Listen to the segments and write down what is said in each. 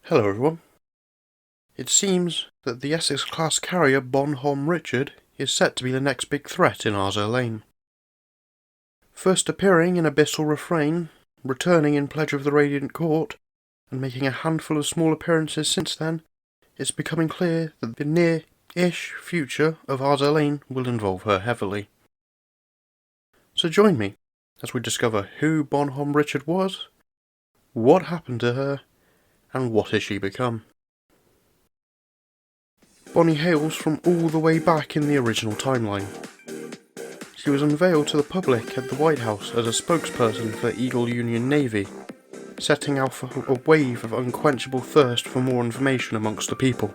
Hello everyone. It seems that the Essex-class carrier Homme Richard is set to be the next big threat in Azur Lane. First appearing in Abyssal Refrain, returning in Pledge of the Radiant Court, and making a handful of small appearances since then, it's becoming clear that the near-ish future of Azur Lane will involve her heavily. So join me as we discover who Homme Richard was, what happened to her, and what has she become. Bonnie hails from all the way back in the original timeline. She was unveiled to the public at the White House as a spokesperson for Eagle Union Navy, setting out a wave of unquenchable thirst for more information amongst the people.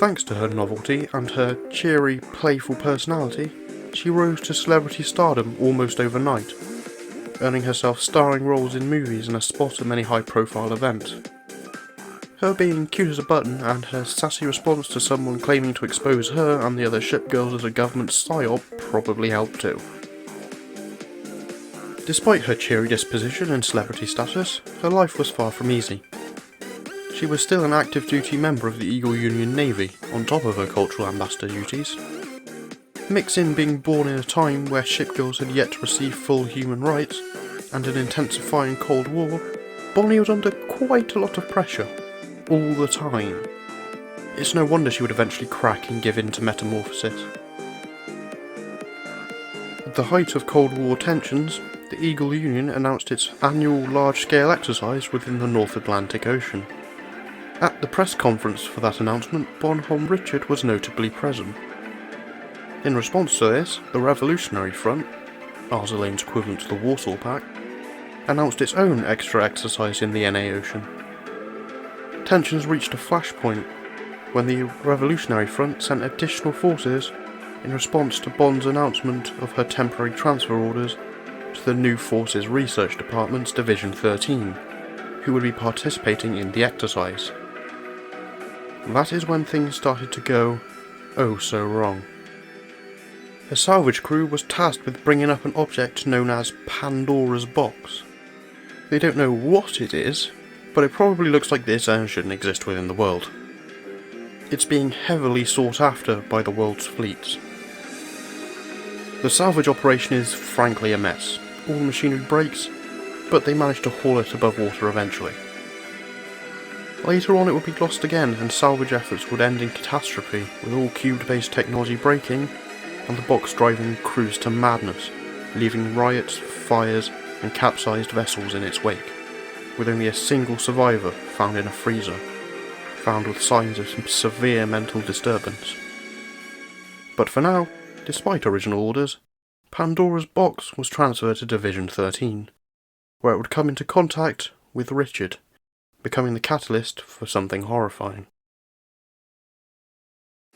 Thanks to her novelty and her cheery, playful personality, she rose to celebrity stardom almost overnight, earning herself starring roles in movies and a spot at many high-profile events. Her being cute as a button and her sassy response to someone claiming to expose her and the other shipgirls as a government psyop probably helped too. Despite her cheery disposition and celebrity status, her life was far from easy. She was still an active duty member of the Eagle Union Navy, on top of her cultural ambassador duties. Mix in being born in a time where shipgirls had yet to receive full human rights, and an intensifying Cold War, Bonnie was under quite a lot of pressure. All the time. It's no wonder she would eventually crack and give in to metamorphosis. At the height of Cold War tensions, the Eagle Union announced its annual large-scale exercise within the North Atlantic Ocean. At the press conference for that announcement, Homme Richard was notably present. In response to this, the Revolutionary Front, Azur Lane's equivalent to the Warsaw Pact, announced its own extra exercise in the NA Ocean. Tensions reached a flashpoint when the Revolutionary Front sent additional forces in response to Bond's announcement of her temporary transfer orders to the New Forces Research Department's Division 13, who would be participating in the exercise. That is when things started to go oh so wrong. A salvage crew was tasked with bringing up an object known as Pandora's Box. They don't know what it is, but it probably looks like this and shouldn't exist within the world. It's being heavily sought after by the world's fleets. The salvage operation is frankly a mess. All machinery breaks, but they manage to haul it above water eventually. Later on it would be lost again, and salvage efforts would end in catastrophe, with all cubed-based technology breaking, and the box driving crews to madness, leaving riots, fires, and capsized vessels in its wake, with only a single survivor found in a freezer, found with signs of some severe mental disturbance. But for now, despite original orders, Pandora's Box was transferred to Division 13, where it would come into contact with Richard, becoming the catalyst for something horrifying.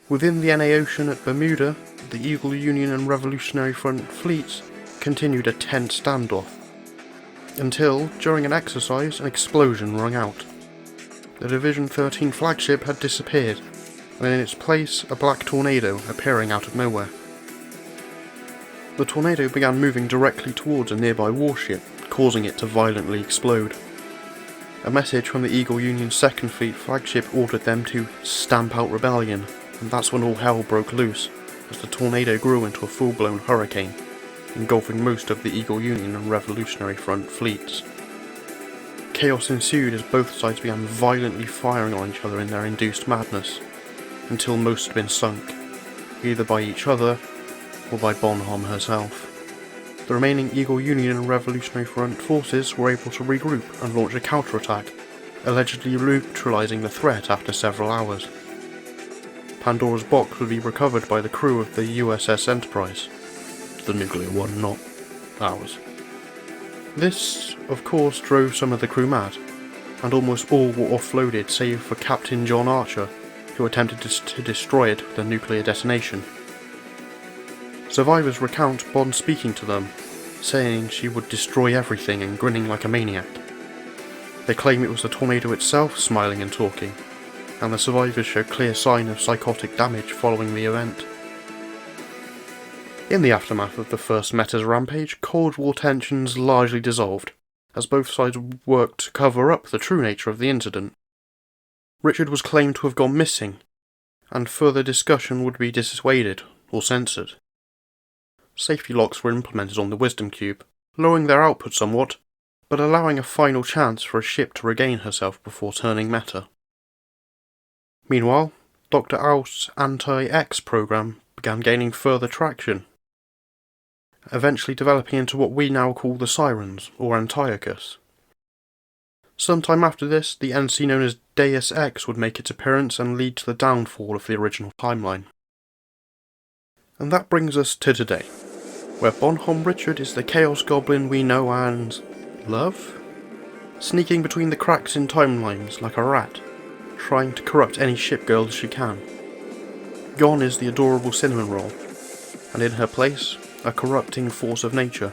Within the NA Ocean at Bermuda, the Eagle Union and Revolutionary Front fleets continued a tense standoff, until, during an exercise, an explosion rung out. The Division 13 flagship had disappeared, and in its place a black tornado appearing out of nowhere. The tornado began moving directly towards a nearby warship, causing it to violently explode. A message from the Eagle Union's 2nd Fleet flagship ordered them to stamp out rebellion, and that's when all hell broke loose, as the tornado grew into a full-blown hurricane, engulfing most of the Eagle Union and Revolutionary Front fleets. Chaos ensued as both sides began violently firing on each other in their induced madness, until most had been sunk, either by each other or by Homme herself. The remaining Eagle Union and Revolutionary Front forces were able to regroup and launch a counterattack, allegedly neutralising the threat after several hours. Pandora's Box would be recovered by the crew of the USS Enterprise. The nuclear one, not ours. This, of course, drove some of the crew mad, and almost all were offloaded save for Captain John Archer, who attempted to destroy it with a nuclear detonation. Survivors recount Bond speaking to them, saying she would destroy everything and grinning like a maniac. They claim it was the tornado itself smiling and talking, and the survivors show clear sign of psychotic damage following the event. In the aftermath of the first Meta's rampage, Cold War tensions largely dissolved, as both sides worked to cover up the true nature of the incident. Richard was claimed to have gone missing, and further discussion would be dissuaded or censored. Safety locks were implemented on the Wisdom Cube, lowering their output somewhat, but allowing a final chance for a ship to regain herself before turning meta. Meanwhile, Dr. Aust's anti-X program began gaining further traction, eventually developing into what we now call the Sirens, or Antiochus. Sometime after this, the entity known as Deus Ex would make its appearance and lead to the downfall of the original timeline. And that brings us to today, where Homme Richard is the Chaos Goblin we know and love? Sneaking between the cracks in timelines like a rat, trying to corrupt any ship girls she can. Gone is the adorable cinnamon roll, and in her place, a corrupting force of nature,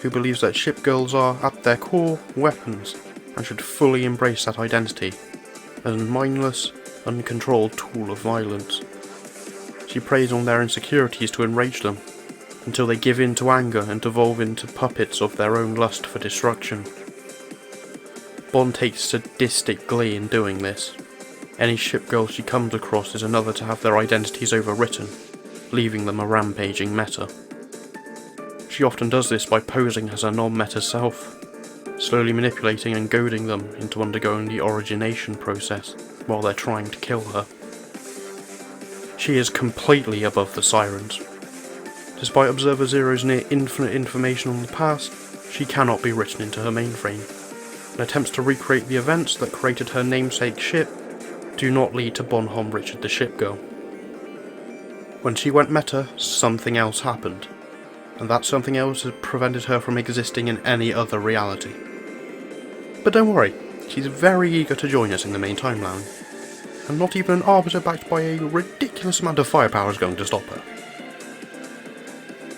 who believes that ship girls are, at their core, weapons, and should fully embrace that identity, as a mindless, uncontrolled tool of violence. She preys on their insecurities to enrage them, until they give in to anger and devolve into puppets of their own lust for destruction. Bond takes sadistic glee in doing this. Any ship girl she comes across is another to have their identities overwritten, leaving them a rampaging meta. She often does this by posing as her non-meta self, slowly manipulating and goading them into undergoing the origination process while they're trying to kill her. She is completely above the Sirens. Despite Observer Zero's near infinite information on the past, she cannot be written into her mainframe, and attempts to recreate the events that created her namesake ship do not lead to Homme Richard the Ship Girl. When she went meta, something else happened, and that something else had prevented her from existing in any other reality. But don't worry, she's very eager to join us in the main timeline, and not even an arbiter backed by a ridiculous amount of firepower is going to stop her.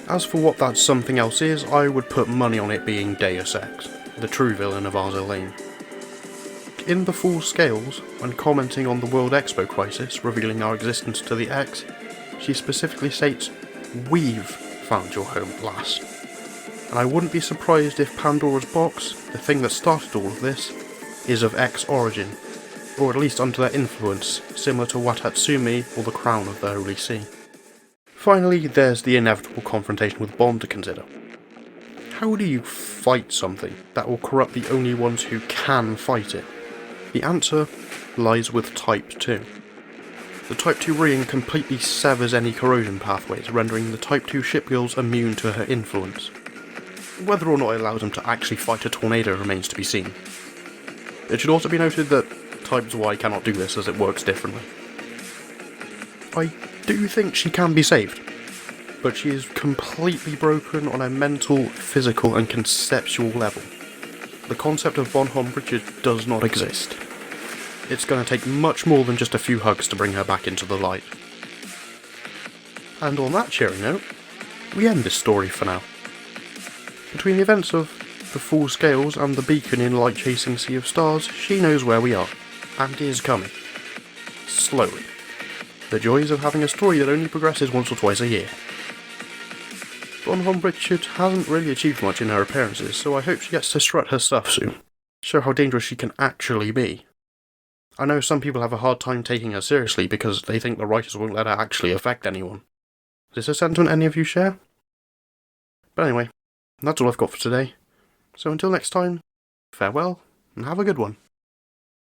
As for what that something else is, I would put money on it being Deus Ex, the true villain of Azur Lane. In the Full Scales, when commenting on the World Expo crisis, revealing our existence to the X, she specifically states, "We've found your home at last." And I wouldn't be surprised if Pandora's box, the thing that started all of this, is of X origin, or at least under their influence, similar to Watatsumi or the Crown of the Holy See. Finally, there's the inevitable confrontation with Bond to consider. How do you fight something that will corrupt the only ones who can fight it? The answer lies with Type 2. The Type 2 ring completely severs any corrosion pathways, rendering the Type 2 shipgirls immune to her influence. Whether or not it allows them to actually fight a tornado remains to be seen. It should also be noted that Type Y cannot do this as it works differently. I do think she can be saved, but she is completely broken on a mental, physical and conceptual level. The concept of Homme Richard does not exist. It's going to take much more than just a few hugs to bring her back into the light. And on that cheery note, we end this story for now. Between the events of the Full Scales and the beacon in light-chasing sea of stars, she knows where we are, and is coming. Slowly. The joys of having a story that only progresses once or twice a year. Homme Richard hasn't really achieved much in her appearances, so I hope she gets to strut her stuff soon. Show how dangerous she can actually be. I know some people have a hard time taking her seriously because they think the writers won't let her actually affect anyone. Is this a sentiment any of you share? But anyway, that's all I've got for today. So until next time, farewell, and have a good one.